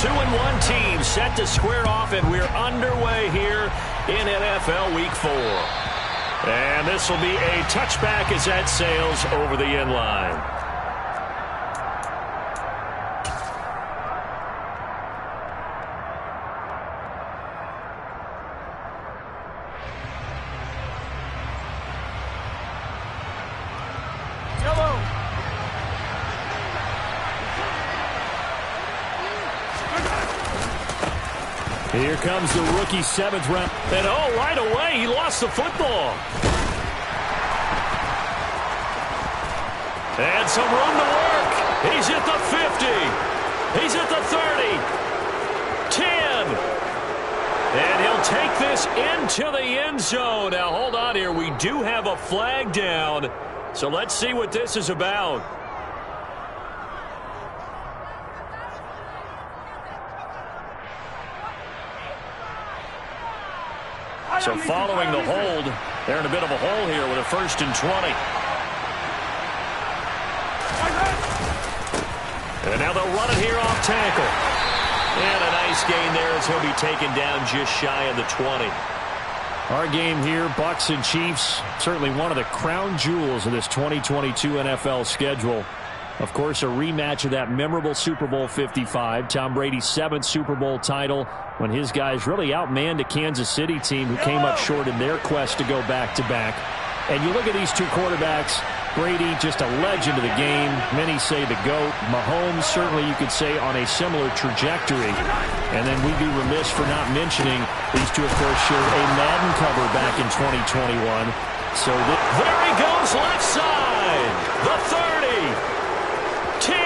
2-1 team set to square off, and we're underway here in NFL Week 4. And this will be a touchback as that sails over the end line. Here comes the rookie 7th round. And right away, he lost the football. And some room to work. He's at the 50. He's at the 30. 10. And he'll take this into the end zone. Now, hold on here. We do have a flag down. So let's see what this is about. So following the hold, they're in a bit of a hole here with a 1st and 20. And now they'll run it here off tackle. And a nice gain there as he'll be taken down just shy of the 20. Our game here, Bucs and Chiefs, certainly one of the crown jewels of this 2022 NFL schedule. Of course, a rematch of that memorable Super Bowl 55, Tom Brady's 7th Super Bowl title, when his guys really outmanned a Kansas City team who came up short in their quest to go back-to-back. And you look at these two quarterbacks, Brady, just a legend of the game. Many say the GOAT. Mahomes, certainly you could say, on a similar trajectory. And then we'd be remiss for not mentioning these two, of course, shared a Madden cover back in 2021. So there he goes, left side, the 30. 10, 5,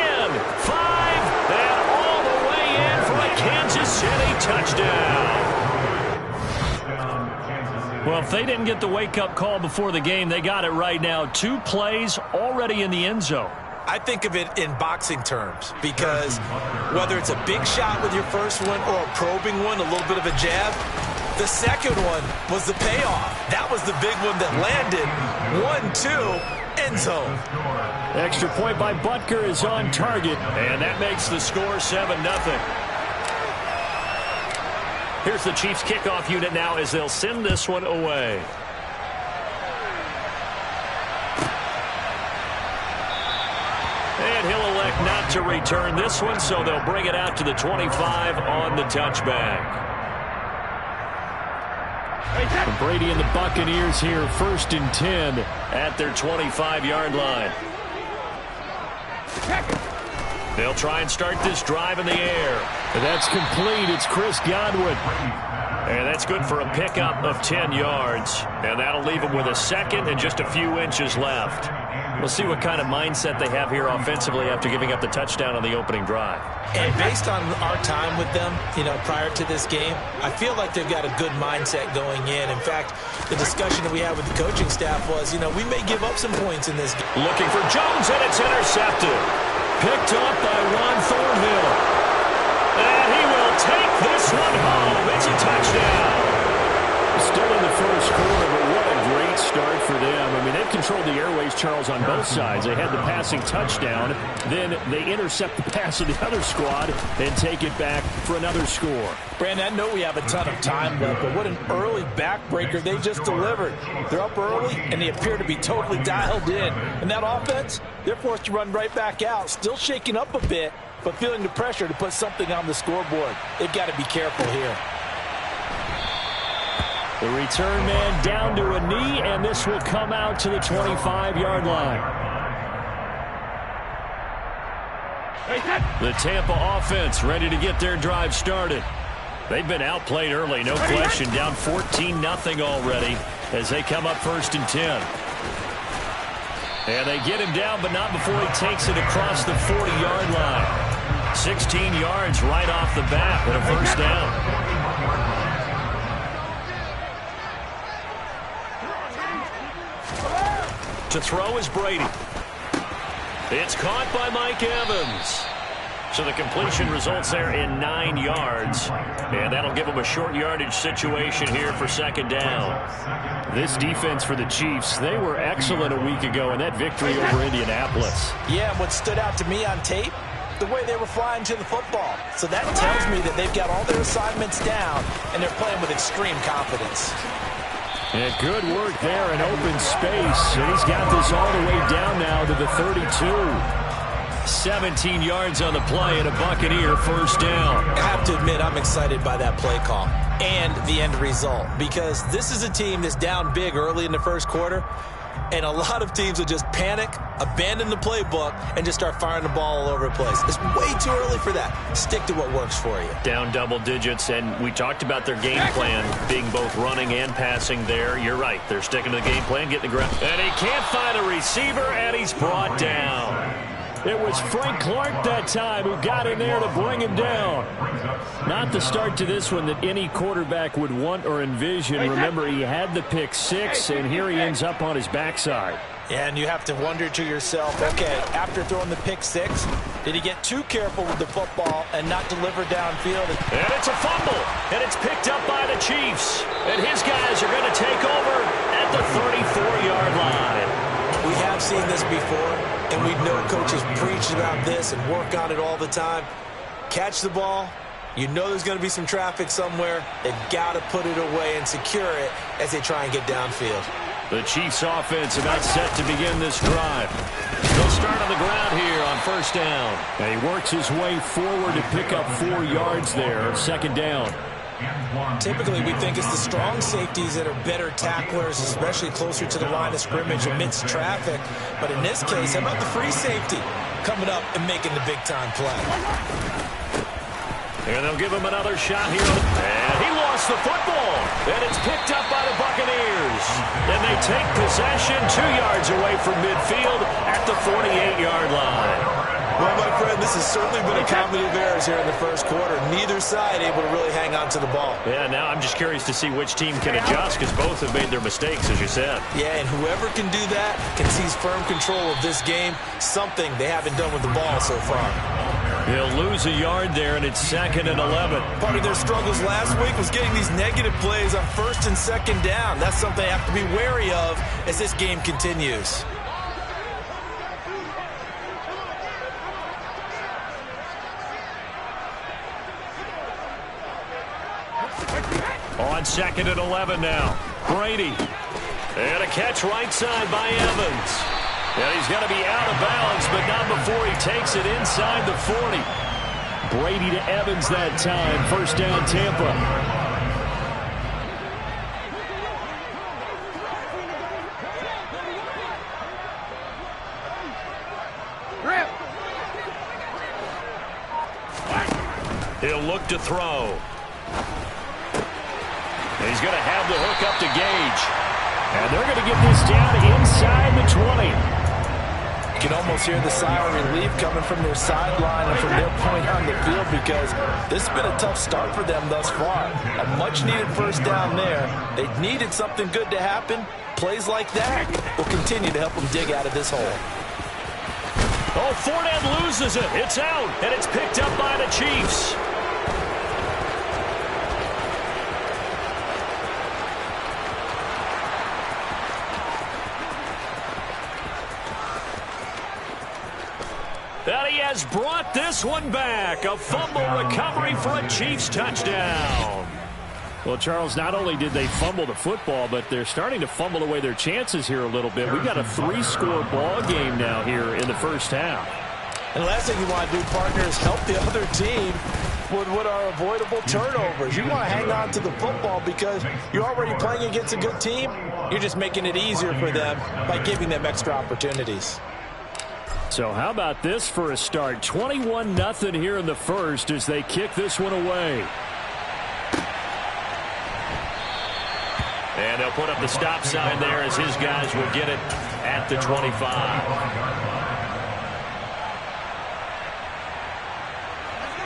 and all the way in for a Kansas City touchdown. Well, if they didn't get the wake-up call before the game, they got it right now. 2 plays already in the end zone. I think of it in boxing terms because whether it's a big shot with your first one or a probing one, a little bit of a jab, the second one was the payoff. That was the big one that landed. 1-2, end zone. Extra point by Butker is on target. And that makes the score 7-0. Here's the Chiefs kickoff unit now as they'll send this one away. And he'll elect not to return this one, so they'll bring it out to the 25 on the touchback. Brady and the Buccaneers here, 1st and 10 at their 25-yard line. They'll try and start this drive in the air. And that's complete. It's Chris Godwin. And that's good for a pickup of 10 yards. And that'll leave them with a 2nd and just a few inches left. We'll see what kind of mindset they have here offensively after giving up the touchdown on the opening drive. And based on our time with them, prior to this game, I feel like they've got a good mindset going in. In fact, the discussion that we had with the coaching staff was, we may give up some points in this game. Looking for Jones, and it's intercepted. Picked up by Ron Thornhill. And he will take this one home. It's a touchdown. Still in the first quarter, but what a great start for them. I mean, they've controlled the airways, Charles, on both sides. They had the passing touchdown. Then they intercept the pass of the other squad and take it back for another score. Brandon, I know we have a ton of time left, but what an early backbreaker they just delivered. They're up early, and they appear to be totally dialed in. And that offense, they're forced to run right back out, still shaking up a bit, but feeling the pressure to put something on the scoreboard. They've got to be careful here. The return man down to a knee, and this will come out to the 25-yard line. The Tampa offense ready to get their drive started. They've been outplayed early, no question, down 14-0 already as they come up 1st and 10. And they get him down, but not before he takes it across the 40-yard line. 16 yards right off the bat and a 1st down. To throw is Brady. It's caught by Mike Evans. So the completion results there in 9 yards. And that'll give them a short yardage situation here for 2nd down. This defense for the Chiefs, they were excellent a week ago in that victory over Indianapolis. Yeah, what stood out to me on tape, the way they were flying to the football. So that tells me that they've got all their assignments down, and they're playing with extreme confidence. And good work there in open space. And he's got this all the way down now to the 32. 17 yards on the play and a Buccaneer first down. I have to admit, I'm excited by that play call and the end result, because this is a team that's down big early in the first quarter, and a lot of teams will just panic, abandon the playbook, and just start firing the ball all over the place. It's way too early for that. Stick to what works for you. Down double digits, and we talked about their game plan being both running and passing there. You're right. They're sticking to the game plan, getting the ground. And he can't find a receiver, and he's brought down. It was Frank Clark that time who got in there to bring him down. Not the start to this one that any quarterback would want or envision. Remember, he had the pick six, and here he ends up on his backside. Yeah, and you have to wonder to yourself, okay, after throwing the pick six, did he get too careful with the football and not deliver downfield? And it's a fumble, and it's picked up by the Chiefs. And his guys are going to take over at the 34-yard line. We have seen this before, and we know coaches preach about this and work on it all the time. Catch the ball. You know there's going to be some traffic somewhere. They've got to put it away and secure it as they try and get downfield. The Chiefs offense about set to begin this drive. They'll start on the ground here on first down. And he works his way forward to pick up 4 yards there, second down. Typically, we think it's the strong safeties that are better tacklers, especially closer to the line of scrimmage amidst traffic. But in this case, how about the free safety coming up and making the big-time play? And they'll give him another shot here. And he lost the football. And it's picked up by the Buccaneers. And they take possession 2 yards away from midfield at the 48-yard line. Well, my friend, this has certainly been a comedy of errors here in the first quarter. Neither side able to really hang on to the ball. Yeah, now I'm just curious to see which team can adjust, because both have made their mistakes, as you said. Yeah, and whoever can do that can seize firm control of this game, something they haven't done with the ball so far. He'll lose a yard there, and it's 2nd and 11. Part of their struggles last week was getting these negative plays on 1st and 2nd down. That's something they have to be wary of as this game continues. On 2nd and 11 now. Brady. And a catch right side by Evans. And he's going to be out of bounds, but not before he takes it inside the 40. Brady to Evans that time. First down, Tampa. He'll look to throw. And he's going to have the hook up to Gage. And they're going to get this down inside the 20. You can almost hear the sigh of relief coming from their sideline and from their point on the field, because this has been a tough start for them thus far. A much-needed first down there. They needed something good to happen. Plays like that will continue to help them dig out of this hole. Oh, Fournette loses it. It's out, and it's picked up by the Chiefs. And he has brought this one back. A fumble recovery for a Chiefs touchdown. Well, Charles, not only did they fumble the football, but they're starting to fumble away their chances here a little bit. We've got a 3-score ball game now here in the first half. And the last thing you want to do, partner, is help the other team with what are avoidable turnovers. You want to hang on to the football because you're already playing against a good team. You're just making it easier for them by giving them extra opportunities. So how about this for a start? 21-0 here in the first as they kick this one away. And they'll put up the stop sign there as his guys will get it at the 25.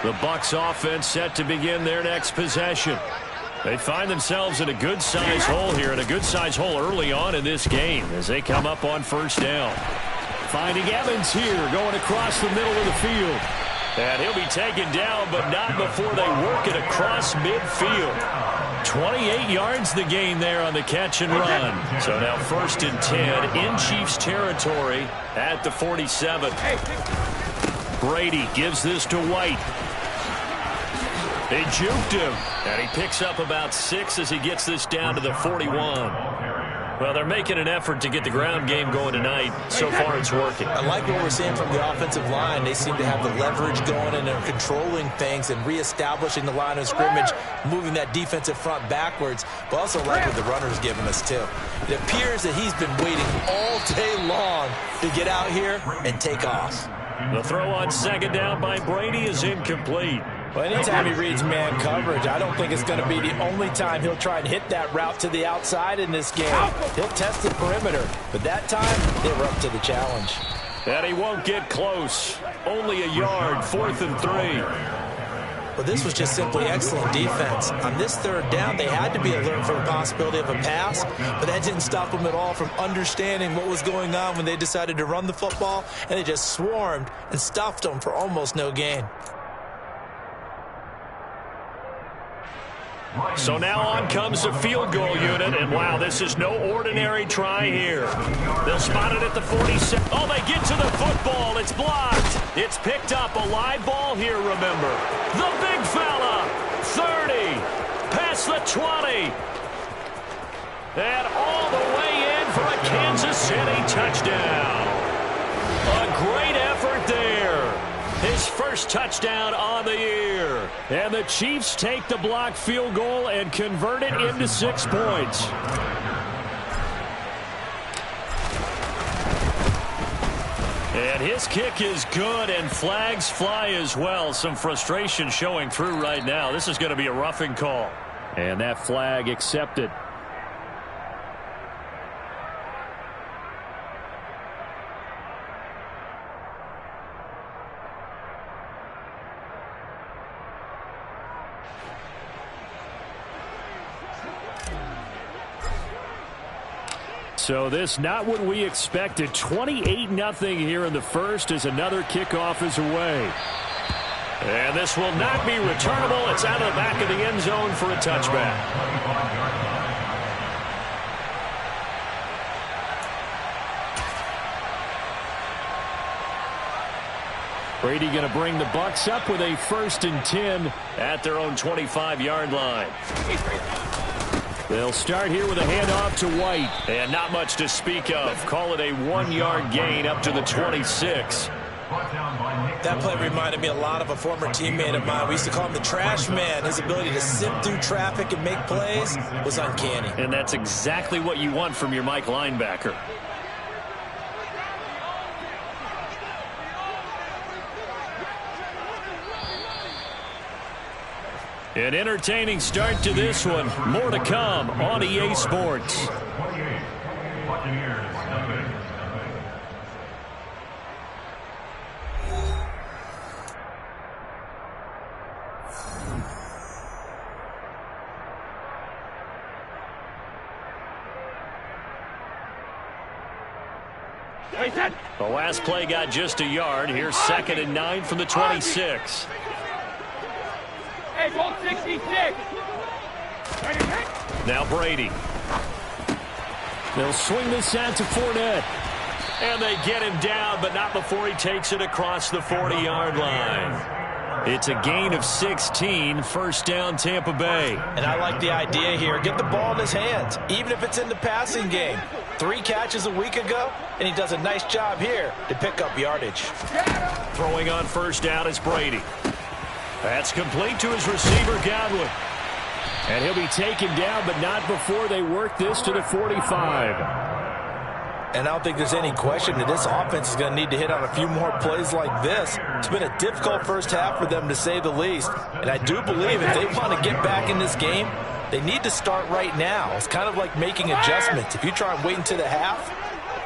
The Bucs offense set to begin their next possession. They find themselves in a good-sized hole here, and a good-sized hole early on in this game as they come up on first down. Finding Evans here, going across the middle of the field. And he'll be taken down, but not before they work it across midfield. 28 yards the gain there on the catch and run. So now 1st and 10 in Chiefs territory at the 47. Brady gives this to White. They juked him, and he picks up about 6 as he gets this down to the 41. Well, they're making an effort to get the ground game going tonight. So far, it's working. I like what we're seeing from the offensive line. They seem to have the leverage going, and they're controlling things and reestablishing the line of scrimmage, moving that defensive front backwards. But also like what the runner's giving us, too. It appears that he's been waiting all day long to get out here and take off. The throw on second down by Brady is incomplete. Well, anytime he reads man coverage, I don't think it's going to be the only time he'll try and hit that route to the outside in this game. He'll test the perimeter, but that time, they were up to the challenge. And he won't get close. Only a yard, 4th and 3. Well, this was just simply excellent defense. On this third down, they had to be alert for the possibility of a pass, but that didn't stop them at all from understanding what was going on when they decided to run the football, and they just swarmed and stuffed them for almost no gain. So now on comes the field goal unit, and wow, this is no ordinary try here. They'll spot it at the 47. Oh, they get to the football. It's blocked. It's picked up. A live ball here, remember. The big fella. 30. Past the 20. And all the way in for a Kansas City touchdown. A great effort there. His first touchdown on the year. And the Chiefs take the blocked field goal and convert it into 6 points. And his kick is good, and flags fly as well. Some frustration showing through right now. This is going to be a roughing call. And that flag accepted. So this not what we expected. 28-0 here in the first as another kickoff is away. And this will not be returnable. It's out of the back of the end zone for a touchback. Brady going to bring the Bucs up with a 1st and 10 at their own 25-yard line. They'll start here with a handoff to White. And not much to speak of. Call it a 1-yard gain up to the 26. That play reminded me a lot of a former teammate of mine. We used to call him the trash man. His ability to sift through traffic and make plays was uncanny. And that's exactly what you want from your Mike linebacker. An entertaining start to this one. More to come on EA Sports. The last play got just a yard. Here's 2nd and 9 from the 26. Now Brady. They'll swing this out to Fournette. And they get him down, but not before he takes it across the 40-yard line. It's a gain of 16, 1st down Tampa Bay. And I like the idea here. Get the ball in his hands, even if it's in the passing game. 3 catches a week ago, and he does a nice job here to pick up yardage. Throwing on 1st down is Brady. That's complete to his receiver, Godwin. And he'll be taken down, but not before they work this to the 45. And I don't think there's any question that this offense is going to need to hit on a few more plays like this. It's been a difficult first half for them, to say the least. And I do believe if they want to get back in this game, they need to start right now. It's kind of like making adjustments. If you try and wait until the half,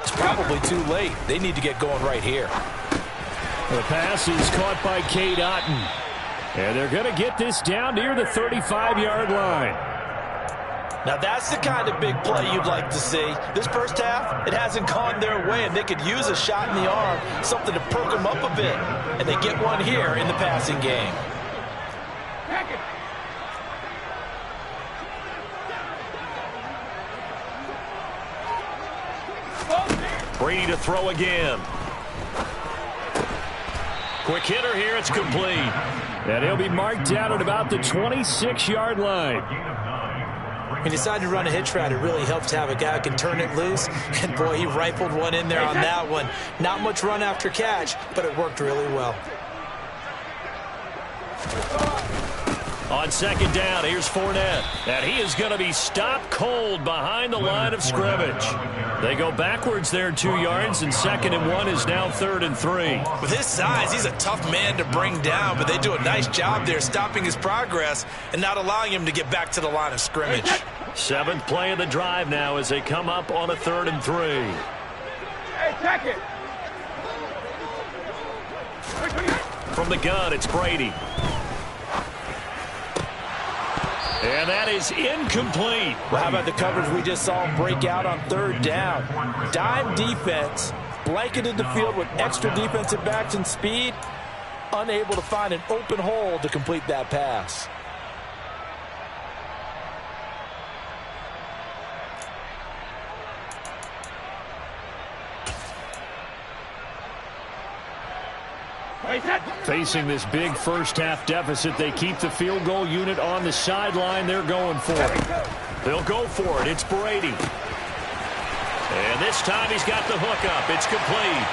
it's probably too late. They need to get going right here. The pass is caught by Cade Otton. And they're going to get this down near the 35-yard line. Now that's the kind of big play you'd like to see. This first half, it hasn't gone their way, and they could use a shot in the arm, something to perk them up a bit. And they get one here in the passing game. Brady to throw again. Quick hitter here. It's complete. And he'll be marked down at about the 26-yard line. When you decide to run a hitch route, it really helps to have a guy who can turn it loose. And, boy, he rifled one in there on that one. Not much run after catch, but it worked really well. On second down, here's Fournette. And he is going to be stopped cold behind the line of scrimmage. They go backwards there 2 yards, and 2nd and 1 is now 3rd and 3. With his size, he's a tough man to bring down, but they do a nice job there stopping his progress and not allowing him to get back to the line of scrimmage. 7th play of the drive now as they come up on a 3rd and 3. Hey, check it. From the gun, it's Brady. And that is incomplete. Well, how about the coverage we just saw him break out on 3rd down? Dime defense, blanketed the field with extra defensive backs and speed, unable to find an open hole to complete that pass. Facing this big first-half deficit, they keep the field goal unit on the sideline. They're going for it. They'll go for it. It's Brady. And this time he's got the hook up. It's complete.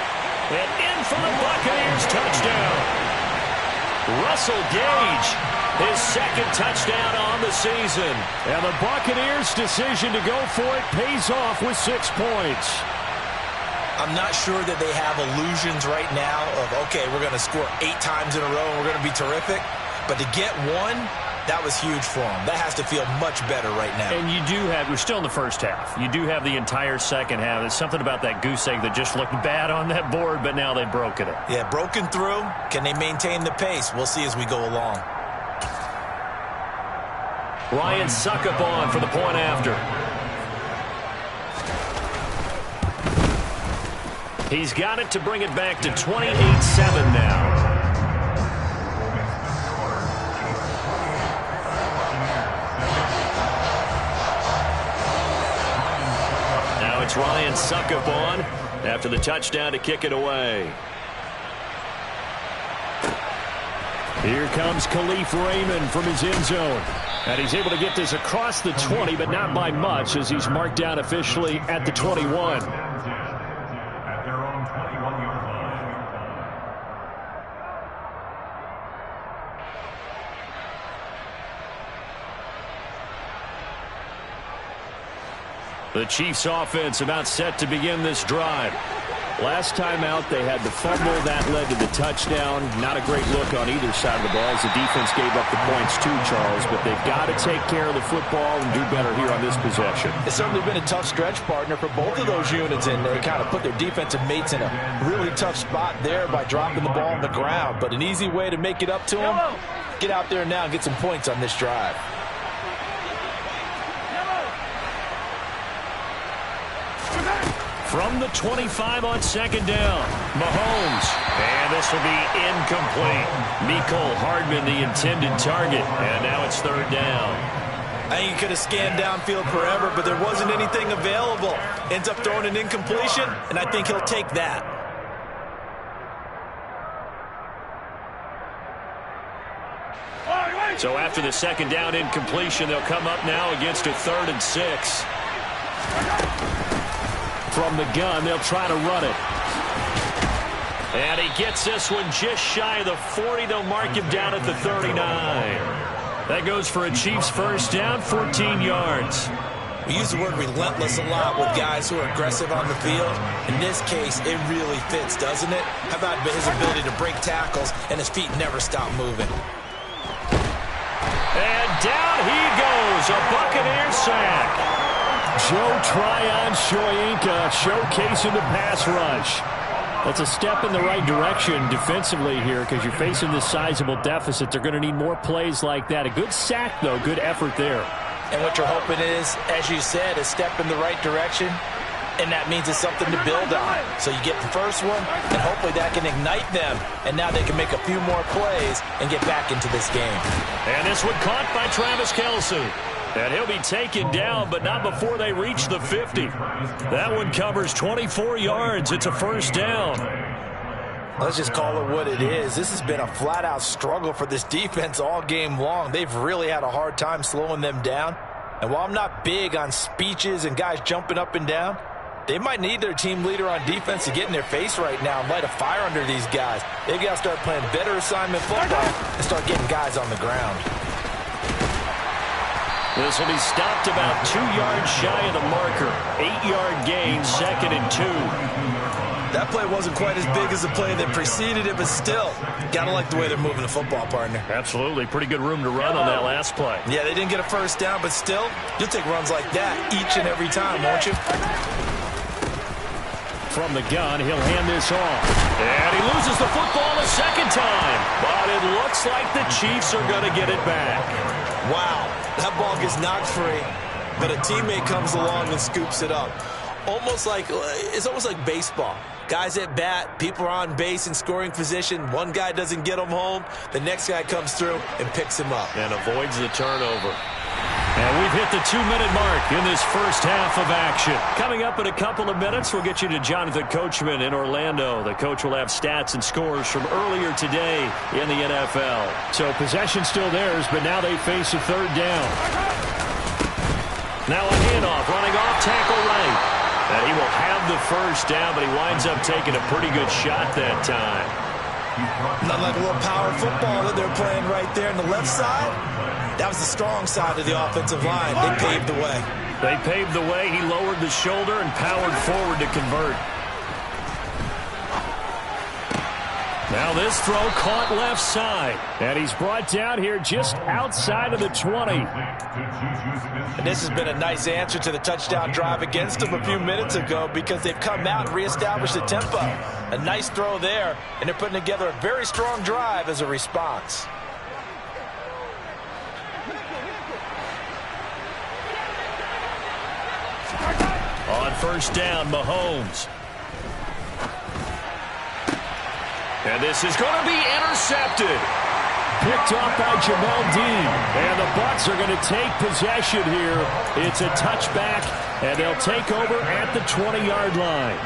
And in for the Buccaneers touchdown. Russell Gage, his 2nd touchdown on the season. And the Buccaneers' decision to go for it pays off with 6 points. I'm not sure that they have illusions right now of, okay, we're going to score 8 times in a row and we're going to be terrific. But to get one, that was huge for them. That has to feel much better right now. And you do have, we're still in the first half. You do have the entire second half. There's something about that goose egg that just looked bad on that board, but now they've broken it. Yeah, broken through. Can they maintain the pace? We'll see as we go along. Ryan Suckup on for the point after. He's got it to bring it back to 28-7 now. Now it's Ryan Suckup on after the touchdown to kick it away. Here comes Khalif Raymond from his end zone. And he's able to get this across the 20, but not by much as he's marked down officially at the 21. The Chiefs offense about set to begin this drive. Last time out, they had the fumble. That led to the touchdown. Not a great look on either side of the ball as the defense gave up the points too, Charles. But they've got to take care of the football and do better here on this possession. It's certainly been a tough stretch, partner, for both of those units, and they kind of put their defensive mates in a really tough spot there by dropping the ball on the ground. But an easy way to make it up to them, get out there now and get some points on this drive. From the 25 on 2nd down, Mahomes. And this will be incomplete. Mecole Hardman, the intended target. And now it's 3rd down. I think he could have scanned downfield forever, but there wasn't anything available. Ends up throwing an incompletion, and I think he'll take that. So after the 2nd down incompletion, they'll come up now against a 3rd and 6. From the gun, they'll try to run it. And he gets this one just shy of the 40. They'll mark him down at the 39. That goes for a Chiefs first down, 14 yards. We use the word relentless a lot with guys who are aggressive on the field. In this case, it really fits, doesn't it? How about his ability to break tackles and his feet never stop moving? And down he goes, a Buccaneer sack. Joe Tryon-Shoyinka showcasing the pass rush. That's a step in the right direction defensively here because you're facing this sizable deficit. They're going to need more plays like that. A good sack, though. Good effort there. And what you're hoping is, as you said, a step in the right direction, and that means it's something to build on. So you get the first one, and hopefully that can ignite them, and now they can make a few more plays and get back into this game. And this one caught by Travis Kelce. And he'll be taken down, but not before they reach the 50. That one covers 24 yards. It's a first down. Let's just call it what it is. This has been a flat-out struggle for this defense all game long. They've really had a hard time slowing them down. And while I'm not big on speeches and guys jumping up and down, they might need their team leader on defense to get in their face right now and light a fire under these guys. They've got to start playing better assignment football and start getting guys on the ground. This will be stopped about 2 yards shy of the marker. 8-yard gain, 2nd and 2. That play wasn't quite as big as the play that preceded it, but still, gotta like the way they're moving the football, partner. Absolutely. Pretty good room to run on that last play. Yeah, they didn't get a first down, but still, you'll take runs like that each and every time, won't you? From the gun, he'll hand this off. And he loses the football a second time. But it looks like the Chiefs are going to get it back. Wow, that ball gets knocked free, but a teammate comes along and scoops it up. It's almost like baseball. Guys at bat, people are on base in scoring position. One guy doesn't get them home. The next guy comes through and picks him up. And avoids the turnover. And we've hit the 2-minute mark in this first half of action. Coming up in a couple of minutes, we'll get you to Jonathan Coachman in Orlando. The coach will have stats and scores from earlier today in the NFL. So possession still theirs, but now they face a 3rd down. Now a handoff, running off tackle right. And he will have the first down, but he winds up taking a pretty good shot that time. Not like a little power football that they're playing right there on the left side. That was the strong side of the offensive line. They paved the way. They paved the way. He lowered the shoulder and powered forward to convert. Now this throw caught left side. And he's brought down here just outside of the 20. And this has been a nice answer to the touchdown drive against them a few minutes ago because they've come out and reestablished the tempo. A nice throw there, and they're putting together a very strong drive as a response. On first down, Mahomes. And this is going to be intercepted. Picked off by Jamel Dean. And the Bucs are going to take possession here. It's a touchback, and they'll take over at the 20-yard line.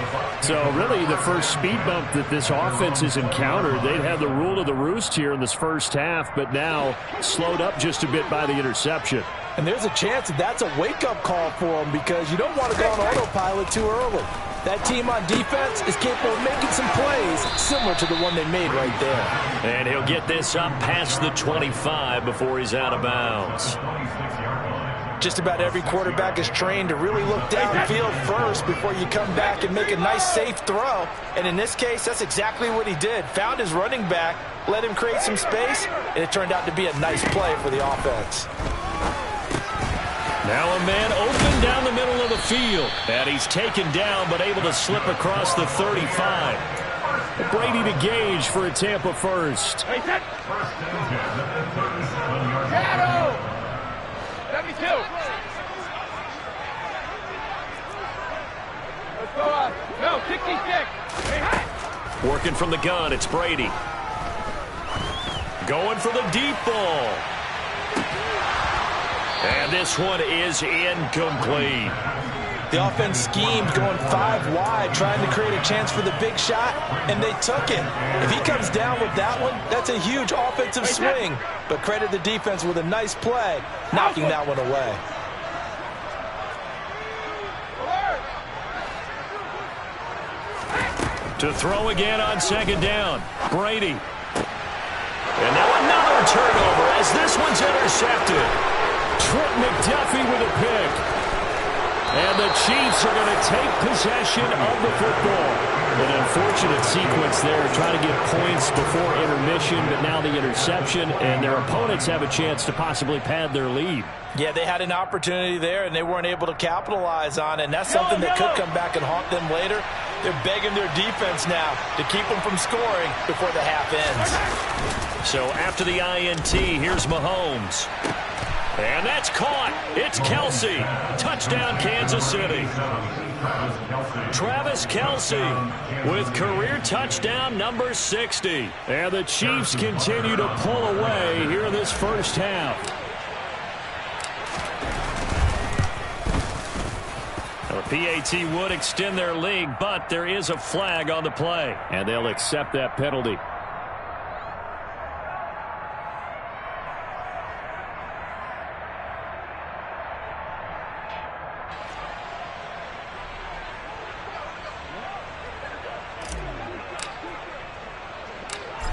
So really the first speed bump that this offense has encountered. They'd had the rule of the roost here in this first half, but now slowed up just a bit by the interception. And there's a chance that that's a wake-up call for them because you don't want to go on autopilot too early. That team on defense is capable of making some plays similar to the one they made right there. And he'll get this up past the 25 before he's out of bounds. Just about every quarterback is trained to really look downfield first before you come back and make a nice, safe throw. And in this case, that's exactly what he did. Found his running back, let him create some space, and it turned out to be a nice play for the offense. Now a man open down the middle of the field. And he's taken down, but able to slip across the 35. Brady to Gage for a Tampa first. Shadow! 72. Let's go up. No, 66. Working from the gun, it's Brady. Going for the deep ball. And this one is incomplete. The offense schemed going 5 wide, trying to create a chance for the big shot, and they took it. If he comes down with that one, that's a huge offensive swing. But credit the defense with a nice play, knocking that one away. To throw again on second down, Brady. And now another turnover as this one's intercepted. Trent McDuffie with a pick. And the Chiefs are going to take possession of the football. An unfortunate sequence there, trying to get points before intermission, but now the interception, and their opponents have a chance to possibly pad their lead. Yeah, they had an opportunity there, and they weren't able to capitalize on it, and that's something that could come back and haunt them later. They're begging their defense now to keep them from scoring before the half ends. So after the INT, here's Mahomes. And that's caught. It's Kelsey. Touchdown, Kansas City. Travis Kelsey with career touchdown number 60. And the Chiefs continue to pull away here in this first half. With PAT would extend their lead, but there is a flag on the play. And they'll accept that penalty.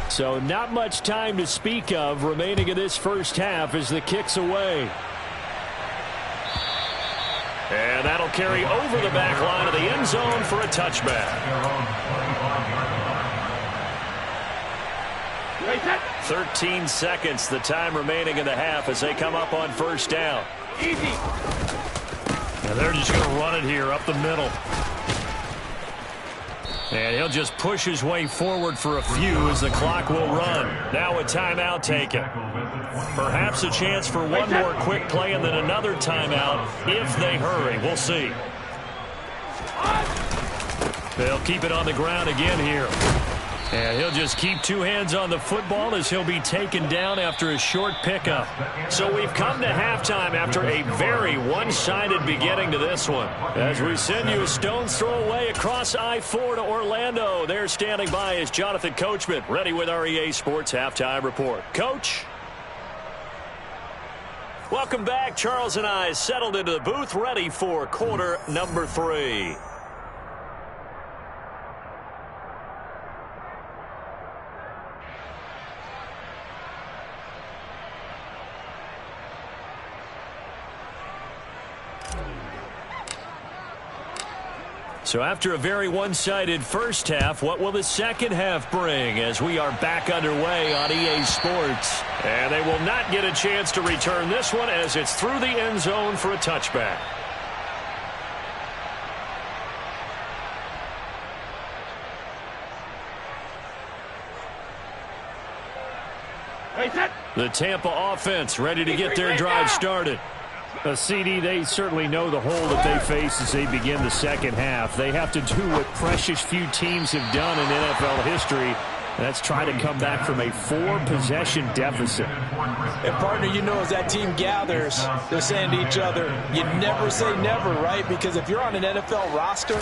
So not much time to speak of remaining in this first half as the kick's away. And that'll carry over the back line of the end zone for a touchback. 13 seconds, the time remaining in the half as they come up on first down. Easy. And they're just going to run it here up the middle. And he'll just push his way forward for a few as the clock will run. Now a timeout taken. Perhaps a chance for one more quick play and then another timeout if they hurry. We'll see. They'll keep it on the ground again here. And he'll just keep two hands on the football as he'll be taken down after a short pickup. So we've come to halftime after a very one-sided beginning to this one. As we send you a stone's throw away across I-4 to Orlando. There standing by is Jonathan Coachman, ready with our EA Sports Halftime Report. Coach? Welcome back. Charles and I settled into the booth, ready for quarter number 3. So after a very one-sided first half, what will the second half bring as we are back underway on EA Sports? And they will not get a chance to return this one as it's through the end zone for a touchback. The Tampa offense ready to get their drive started. CD, they certainly know the hole that they face as they begin the second half. They have to do what precious few teams have done in NFL history. That's try to come back from a 4-possession deficit. And, partner, you know, as that team gathers, they're saying to each other, you never say never, right? Because if you're on an NFL roster,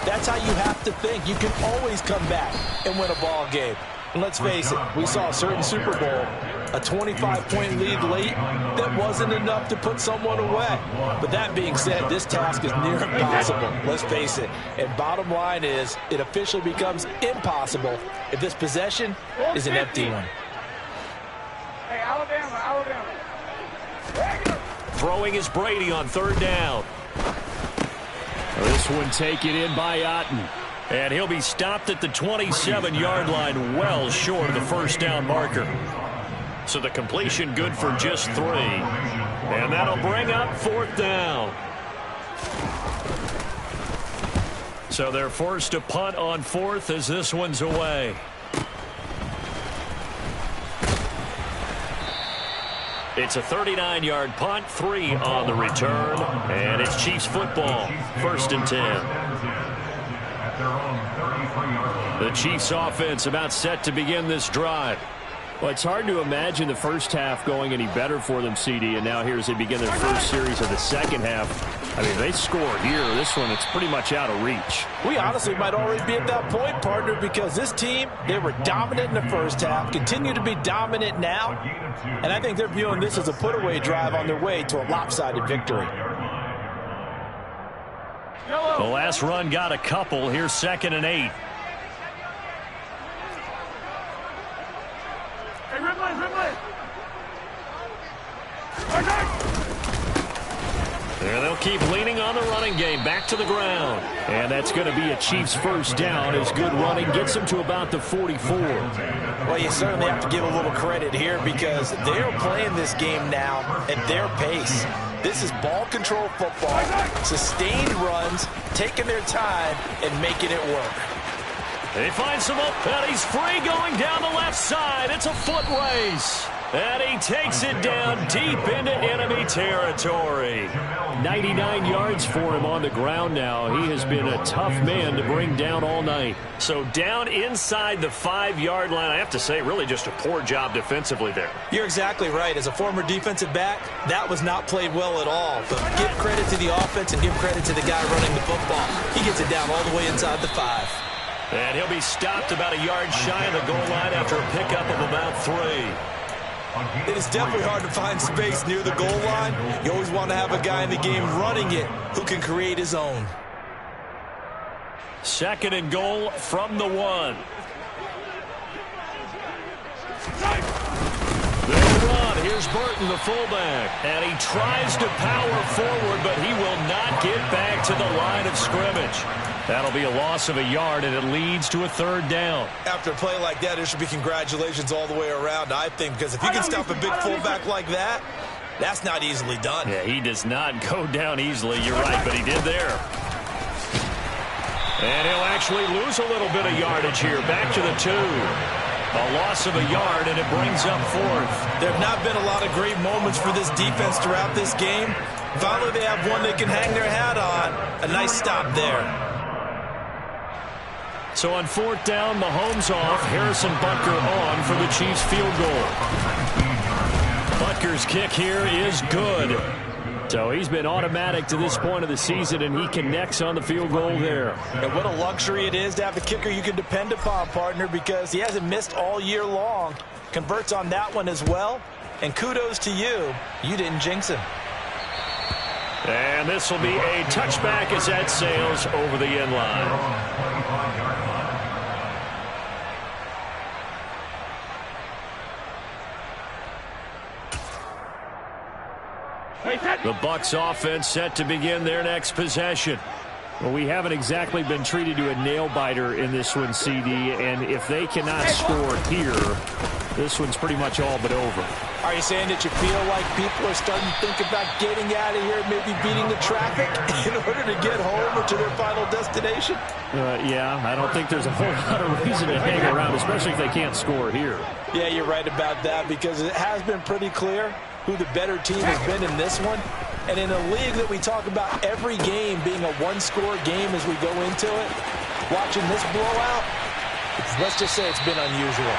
that's how you have to think. You can always come back and win a ball game. And let's face it, we saw a certain Super Bowl, a 25-point lead late, that wasn't enough to put someone away. But that being said, this task is near impossible, let's face it. And bottom line is, it officially becomes impossible if this possession is an empty one. Hey, Alabama. Throwing is Brady on third down. This one taken in by Otten. And he'll be stopped at the 27-yard line, well short of the first down marker. So the completion good for just 3. And that'll bring up fourth down. So they're forced to punt on fourth as this one's away. It's a 39-yard punt, 3 on the return. And it's Chiefs football, 1st and 10. The Chiefs offense about set to begin this drive. Well, it's hard to imagine the first half going any better for them, CD, and now here as they begin their first series of the second half. I mean, they score here. This one, it's pretty much out of reach. We honestly might already be at that point, partner, because this team, they were dominant in the first half, continue to be dominant now, and I think they're viewing this as a put-away drive on their way to a lopsided victory. The last run got a couple. Here's 2nd and 8. There they'll keep leaning on the running game. Back to the ground. And that's going to be a Chiefs first down as good running gets them to about the 44. Well, you certainly have to give a little credit here because they're playing this game now at their pace. This is ball control football, sustained runs, taking their time, and making it work. They find some open. He's free going down the left side. It's a foot race. And he takes it down deep into enemy territory. 99 yards for him on the ground now. He has been a tough man to bring down all night. So down inside the 5-yard line. I have to say, really just a poor job defensively there. You're exactly right. As a former defensive back, that was not played well at all. But give credit to the offense and give credit to the guy running the football. He gets it down all the way inside the 5. And he'll be stopped about a yard shy of the goal line after a pickup of about 3. It is definitely hard to find space near the goal line. You always want to have a guy in the game running it who can create his own. 2nd and goal from the 1. They'll run. Here's Burton, the fullback. And he tries to power forward, but he will not get back to the line of scrimmage. That'll be a loss of a yard, and it leads to a 3rd down. After a play like that, there should be congratulations all the way around, I think, because if you can stop a big fullback like that, that's not easily done. Yeah, he does not go down easily. You're right, but he did there. And he'll actually lose a little bit of yardage here. Back to the 2. A loss of a yard, and it brings up 4th. There have not been a lot of great moments for this defense throughout this game. Finally, they have one they can hang their hat on. A nice stop there. So on 4th down, Mahomes off, Harrison Butker on for the Chiefs field goal. Butker's kick here is good. So he's been automatic to this point of the season, and he connects on the field goal there. And what a luxury it is to have a kicker you can depend upon, partner, because he hasn't missed all year long. Converts on that one as well. And kudos to you. You didn't jinx him. And this will be a touchback as that sails over the end line. The Bucs offense set to begin their next possession. Well, we haven't exactly been treated to a nail-biter in this one, CD, and if they cannot score here, this one's pretty much all but over. Are you saying that you feel like people are starting to think about getting out of here, maybe beating the traffic in order to get home or to their final destination? Yeah, I don't think there's a whole lot of reason to hang around, especially if they can't score here. Yeah, you're right about that, because it has been pretty clear who the better team has been in this one. And in a league that we talk about every game being a one-score game as we go into it, watching this blowout, let's just say it's been unusual.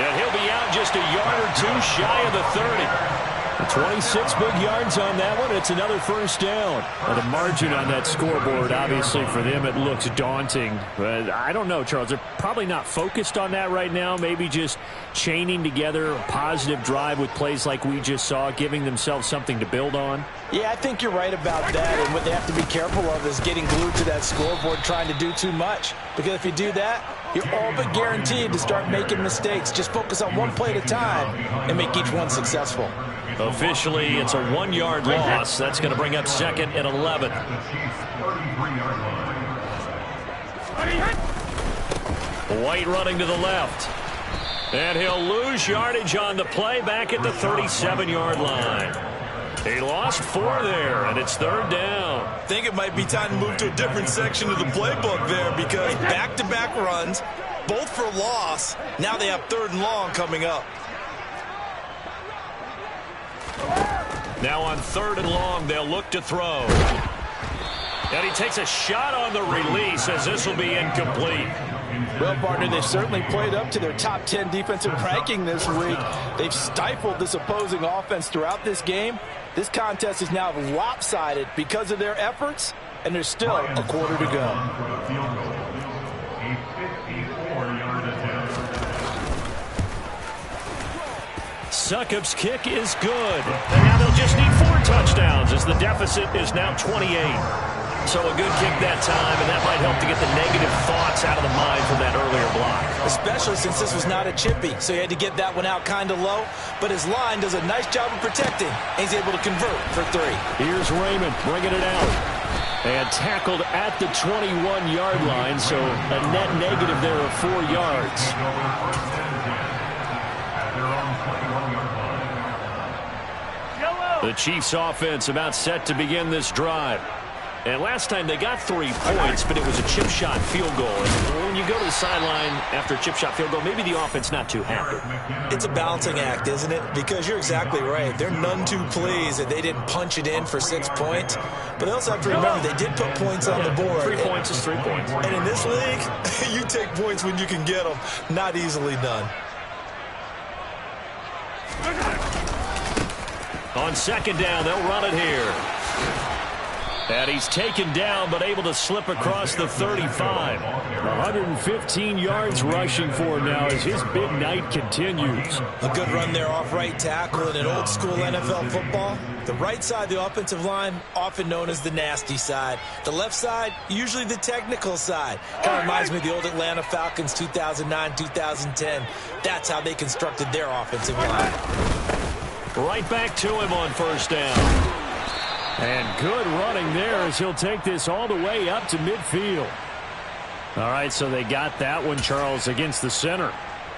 And he'll be out just a yard or 2 shy of the 30. 26 big yards on that one. It's another 1st down. Well, the margin on that scoreboard, obviously, for them, it looks daunting. But I don't know, Charles. They're probably not focused on that right now. Maybe just chaining together a positive drive with plays like we just saw, giving themselves something to build on. Yeah, I think you're right about that. And what they have to be careful of is getting glued to that scoreboard, trying to do too much. Because if you do that, you're all but guaranteed to start making mistakes. Just focus on one play at a time and make each one successful. Officially, it's a 1-yard loss. That's going to bring up 2nd and 11. White running to the left. And he'll lose yardage on the play back at the 37-yard line. He lost 4 there, and it's 3rd down. I think it might be time to move to a different section of the playbook there, because back-to-back runs, both for loss. Now they have 3rd and long coming up. Now on 3rd and long, they'll look to throw. And he takes a shot on the release as this will be incomplete. Well, partner, they've certainly played up to their top 10 defensive ranking this week. They've stifled this opposing offense throughout this game. This contest is now lopsided because of their efforts, and there's still a quarter to go. Succop's kick is good. And now they'll just need 4 touchdowns as the deficit is now 28. So a good kick that time, and that might help to get the negative thoughts out of the mind from that earlier block. Especially since this was not a chippy, so he had to get that one out kind of low. But his line does a nice job of protecting, and he's able to convert for 3. Here's Raymond bringing it out. And tackled at the 21-yard line, so a net negative there of 4 yards. The Chiefs offense about set to begin this drive. And last time they got 3 points, but it was a chip shot field goal. And when you go to the sideline after a chip shot field goal, maybe the offense not too happy. It's a balancing act, isn't it? Because you're exactly right. They're none too pleased that they didn't punch it in for 6 points. But they also have to remember they did put points on the board. 3 points is 3 points. And in this league, you take points when you can get them. Not easily done. On second down, they'll run it here. And he's taken down, but able to slip across the 35. 115 yards rushing for him now as his big night continues. A good run there off right tackle in an old school NFL football. The right side of the offensive line, often known as the nasty side. The left side, usually the technical side. Kind of reminds me of the old Atlanta Falcons 2009, 2010. That's how they constructed their offensive line. Right back to him on first down. And good running there as he'll take this all the way up to midfield. All right, so they got that one, Charles, against the center.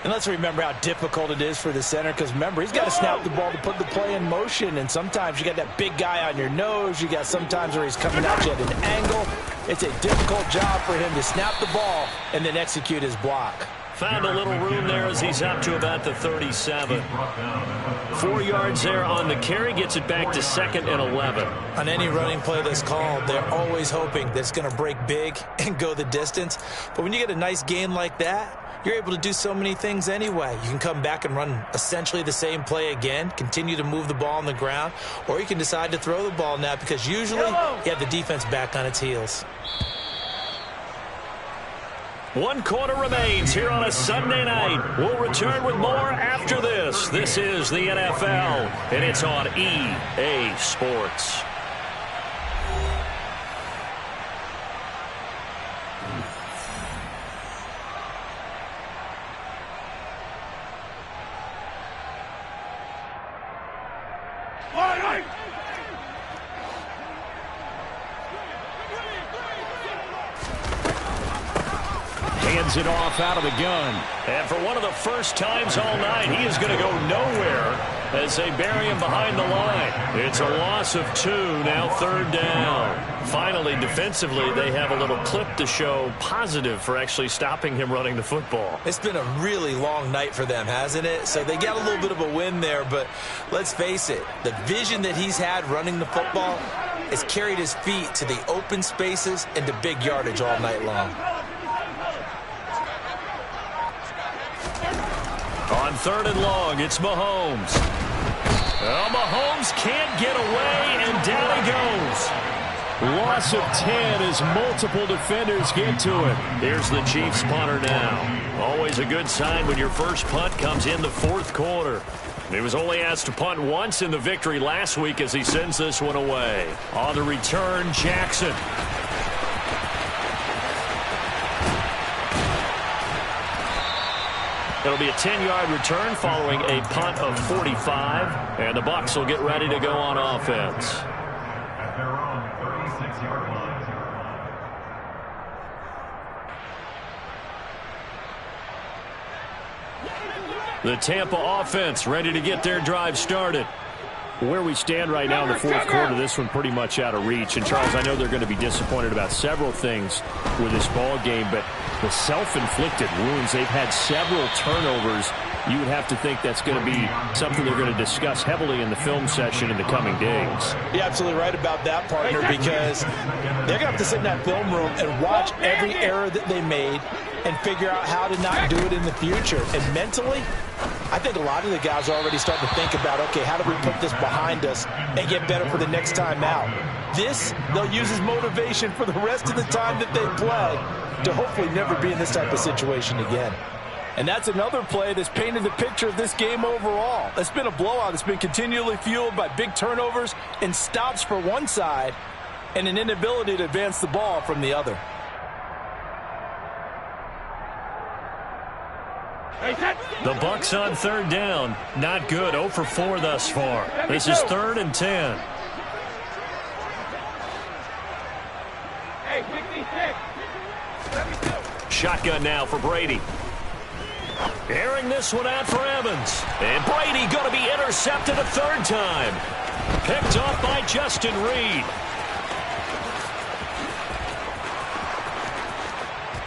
And let's remember how difficult it is for the center, because remember, he's got to snap the ball to put the play in motion, and sometimes you got that big guy on your nose. You got sometimes where he's coming at you at an angle. It's a difficult job for him to snap the ball and then execute his block. Found a little room there as he's up to about the 37. 4 yards there on the carry, gets it back to 2nd and 11. On any running play that's called, they're always hoping that it's going to break big and go the distance. But when you get a nice gain like that, you're able to do so many things anyway. You can come back and run essentially the same play again, continue to move the ball on the ground, or you can decide to throw the ball now because usually you have the defense back on its heels. 1 quarter remains here on a Sunday night. We'll return with more after this. This is the NFL, and it's on EA Sports. Hands it off out of the gun. And for one of the first times all night, he is going to go nowhere as they bury him behind the line. It's a loss of 2, now 3rd down. Finally, defensively, they have a little clip to show positive for actually stopping him running the football. It's been a really long night for them, hasn't it? So they got a little bit of a win there, but let's face it, the vision that he's had running the football has carried his feet to the open spaces and to big yardage all night long. On 3rd and long, it's Mahomes. Well, Mahomes can't get away, and down he goes. Loss of 10 as multiple defenders get to it. Here's the Chiefs punter now. Always a good sign when your first punt comes in the 4th quarter. He was only asked to punt once in the victory last week as he sends this one away. On the return, Jackson. It'll be a 10-yard return following a punt of 45, and the Bucs will get ready to go on offense. At their own 36-yard line. The Tampa offense ready to get their drive started. Where we stand right now in the 4th quarter, this one pretty much out of reach. And, Charles, I know they're going to be disappointed about several things with this ball game, but the self-inflicted wounds, they've had several turnovers. You would have to think that's going to be something they're going to discuss heavily in the film session in the coming days. You're absolutely right about that, partner, because they're going to have to sit in that film room and watch every error that they made and figure out how to not do it in the future. And mentally, I think a lot of the guys are already starting to think about, okay, how do we put this behind us and get better for the next time out? This, they'll use as motivation for the rest of the time that they play to hopefully never be in this type of situation again. And that's another play that's painted the picture of this game overall. It's been a blowout. It's been continually fueled by big turnovers and stops for one side and an inability to advance the ball from the other. The Bucs on 3rd down. Not good. 0 for 4 thus far. This is 3rd and 10. Shotgun now for Brady. Airing this one out for Evans. And Brady going to be intercepted a 3rd time. Picked off by Justin Reed.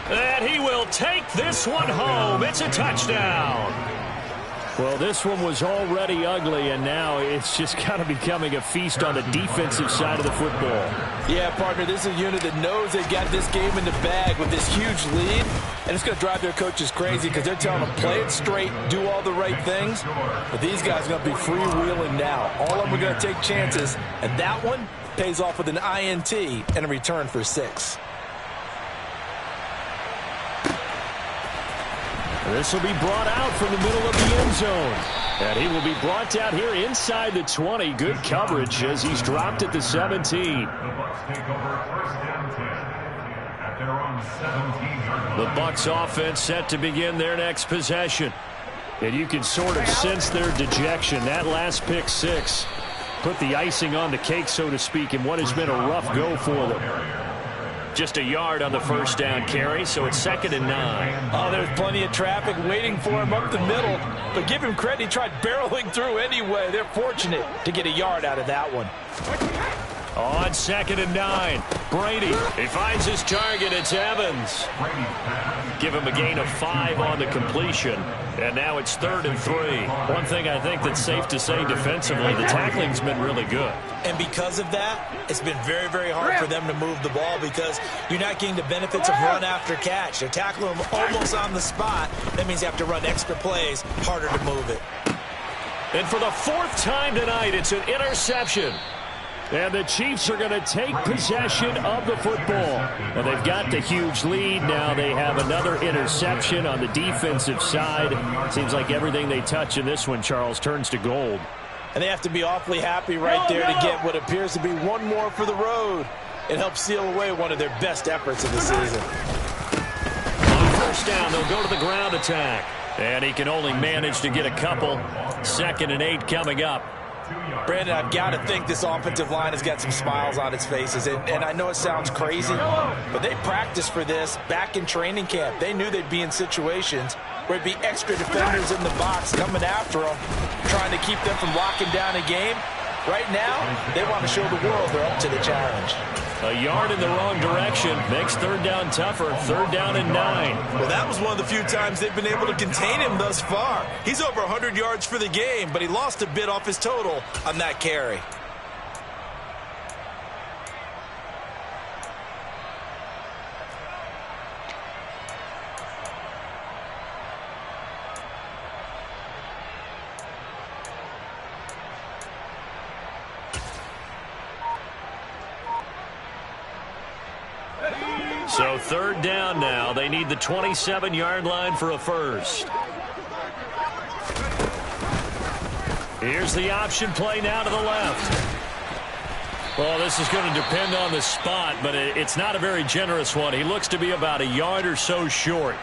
And he will take this one home. It's a touchdown. Well, this one was already ugly, and now it's just kind of becoming a feast on the defensive side of the football. Yeah, partner, this is a unit that knows they've got this game in the bag with this huge lead, and it's going to drive their coaches crazy because they're telling them play it straight, do all the right things, but these guys are going to be freewheeling now. All of them are going to take chances, and that one pays off with an INT and a return for 6. This will be brought out from the middle of the end zone. And he will be brought down here inside the 20. Good coverage as he's dropped at the 17. The Bucs take over first down 10 at their own 17-yard line. The Bucs offense set to begin their next possession. And you can sort of sense their dejection. That last pick 6 put the icing on the cake, so to speak, in what has been a rough go for them. Just a yard on the first down carry, so it's 2nd and 9. Oh, there's plenty of traffic waiting for him up the middle. But give him credit, he tried barreling through anyway. They're fortunate to get a yard out of that one. On 2nd and 9, Brady. He finds his target. It's Evans. Give him a gain of 5 on the completion. And now it's 3rd and 3. One thing I think that's safe to say defensively, the tackling's been really good. And because of that, it's been very, very hard for them to move the ball because you're not getting the benefits of run after catch. They're tackling them almost on the spot. That means you have to run extra plays, harder to move it. And for the 4th time tonight, it's an interception. And the Chiefs are going to take possession of the football. Well, they've got the huge lead. Now they have another interception on the defensive side. Seems like everything they touch in this one, Charles, turns to gold. And they have to be awfully happy right there to get what appears to be one more for the road. It helps seal away one of their best efforts of the season. On first down, they'll go to the ground attack. And he can only manage to get a couple. 2nd and 8 coming up. Brandon, I've got to think this offensive line has got some smiles on its faces. And I know it sounds crazy, but they practiced for this back in training camp. They knew they'd be in situations where it'd be extra defenders in the box coming after them, trying to keep them from locking down a game. Right now, they want to show the world they're up to the challenge. A yard in the wrong direction makes 3rd down tougher. 3rd down and 9. Well, that was one of the few times they've been able to contain him thus far. He's over 100 yards for the game, but he lost a bit off his total on that carry. So 3rd down now. They need the 27-yard line for a first. Here's the option play now to the left. Well, this is going to depend on the spot, but it's not a very generous one. He looks to be about a yard or so short.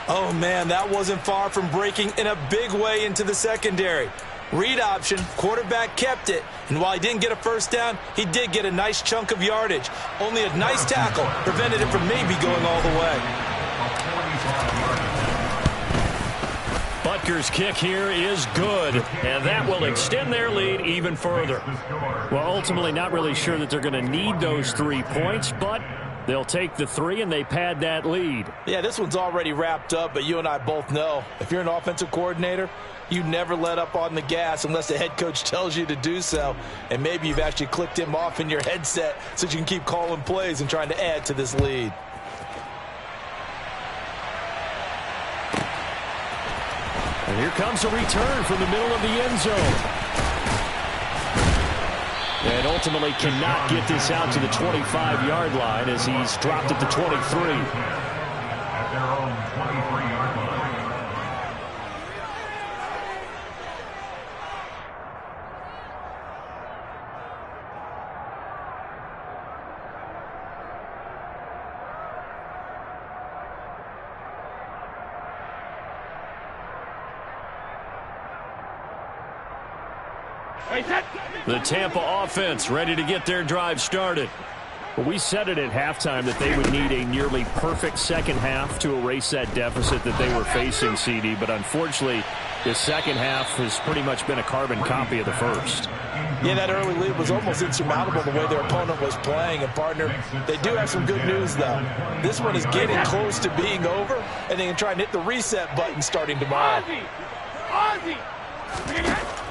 Oh, man, that wasn't far from breaking in a big way into the secondary. Read option, quarterback kept it, and while he didn't get a first down, he did get a nice chunk of yardage. Only a nice tackle prevented him from maybe going all the way. Butker's kick here is good, and that will extend their lead even further. Well, ultimately not really sure that they're going to need those 3 points, but they'll take the 3 and they pad that lead. Yeah, this one's already wrapped up, but you and I both know if you're an offensive coordinator, you never let up on the gas unless the head coach tells you to do so. And maybe you've actually clicked him off in your headset so you can keep calling plays and trying to add to this lead. And here comes a return from the middle of the end zone. And ultimately cannot get this out to the 25-yard line as he's dropped at the 23. At their own 23-yard line. The Tampa offense ready to get their drive started. Well, we said it at halftime that they would need a nearly perfect second half to erase that deficit that they were facing, CD. But unfortunately, the second half has pretty much been a carbon copy of the first. Yeah, that early lead was almost insurmountable the way their opponent was playing. And, partner, they do have some good news, though. This one is getting close to being over, and they can try and hit the reset button starting tomorrow.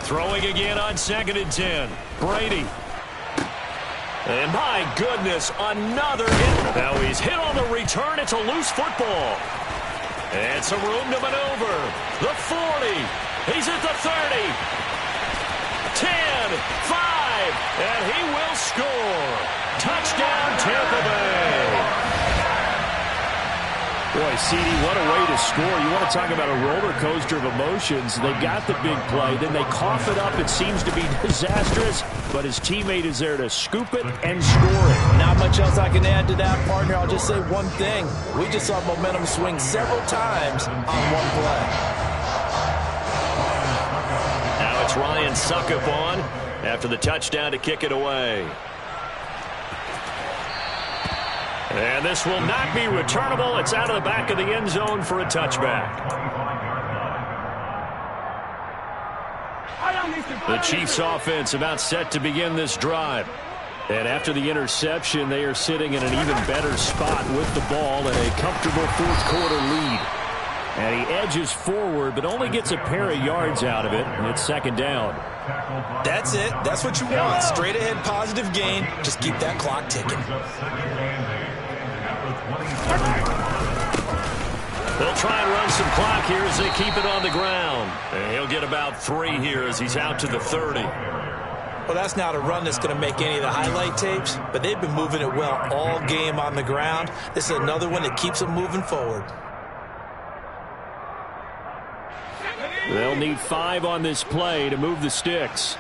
Throwing again on 2nd and 10. Brady. And my goodness, another hit. Now he's hit on the return. It's a loose football. And some room to maneuver. The 40. He's at the 30. 10, 5, and he will score. Touchdown, Tampa Bay. Boy, CD, what a way to score. You want to talk about a roller coaster of emotions. They got the big play, then they cough it up. It seems to be disastrous, but his teammate is there to scoop it and score it. Not much else I can add to that, partner. I'll just say one thing. We just saw momentum swing several times on one play. Now it's Ryan Suckup on after the touchdown to kick it away. And this will not be returnable. It's out of the back of the end zone for a touchback. The Chiefs offense about set to begin this drive. And after the interception, they are sitting in an even better spot with the ball and a comfortable fourth-quarter lead. And he edges forward, but only gets a pair of yards out of it, and it's 2nd down. That's it. That's what you want. Straight ahead, positive gain. Just keep that clock ticking. They'll try and run some clock here as they keep it on the ground. And he'll get about 3 here as he's out to the 30. Well, that's not a run that's going to make any of the highlight tapes, but they've been moving it well all game on the ground. This is another one that keeps them moving forward. They'll need 5 on this play to move the sticks.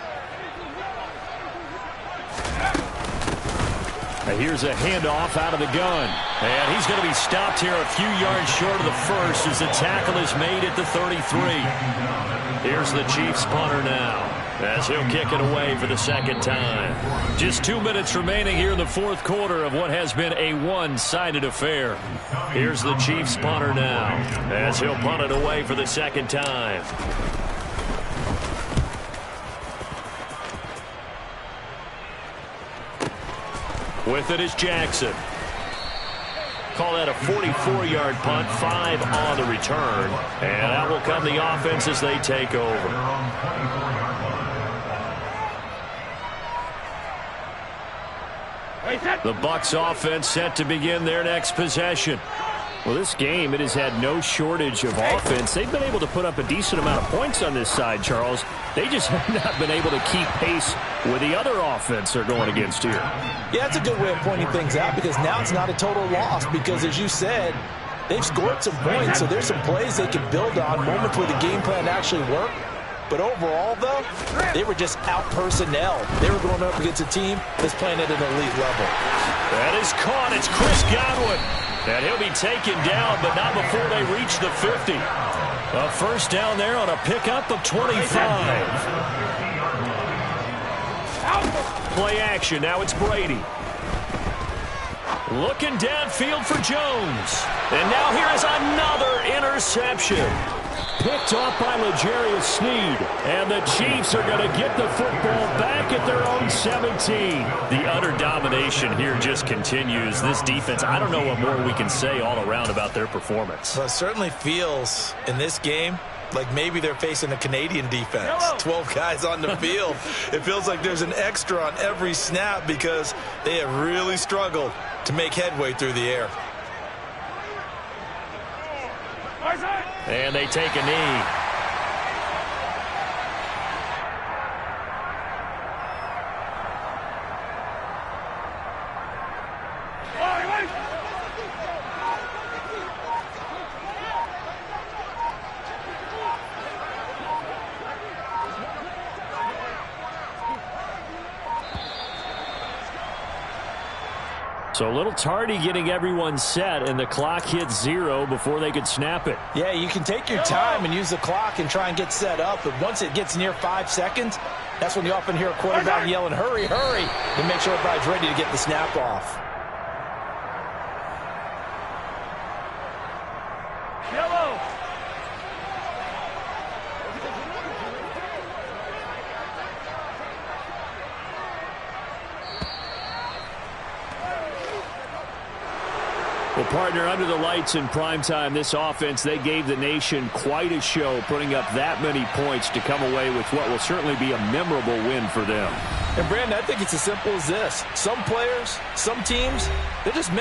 Here's a handoff out of the gun. And he's going to be stopped here a few yards short of the first as the tackle is made at the 33. Here's the Chiefs punter now as he'll kick it away for the 2nd time. Just 2 minutes remaining here in the 4th quarter of what has been a one-sided affair. Here's the Chiefs punter now as he'll punt it away for the 2nd time. With it is Jackson. Call that a 44-yard punt, 5 on the return. And out will come the offense as they take over. The Bucs offense set to begin their next possession. Well, this game, it has had no shortage of offense. They've been able to put up a decent amount of points on this side, Charles. They just have not been able to keep pace with the other offense they're going against here. Yeah, that's a good way of pointing things out because now it's not a total loss because, as you said, they've scored some points, so there's some plays they can build on, moments where the game plan actually worked. But overall, though, they were just out personnel. They were going up against a team that's playing at an elite level. That is caught. It's Chris Godwin. And he'll be taken down, but not before they reach the 50. A first down there on a pickup of 25. Play action. Now it's Brady. Looking downfield for Jones. And now here is another interception. Picked off by L'Jarius Sneed. And the Chiefs are going to get the football back at their own 17. The utter domination here just continues. This defense, I don't know what more we can say all around about their performance. Well, it certainly feels in this game like maybe they're facing a Canadian defense. 12 guys on the field. It feels like there's an extra on every snap because they have really struggled to make headway through the air. And they take a knee. So a little tardy getting everyone set, and the clock hits 0 before they could snap it. Yeah, you can take your time and use the clock and try and get set up, but once it gets near 5 seconds, that's when you often hear a quarterback yelling, hurry, hurry, to make sure everybody's ready to get the snap off. Well, partner, under the lights in primetime, this offense, they gave the nation quite a show, putting up that many points to come away with what will certainly be a memorable win for them. And, Brandon, I think it's as simple as this. Some players, some teams, they're just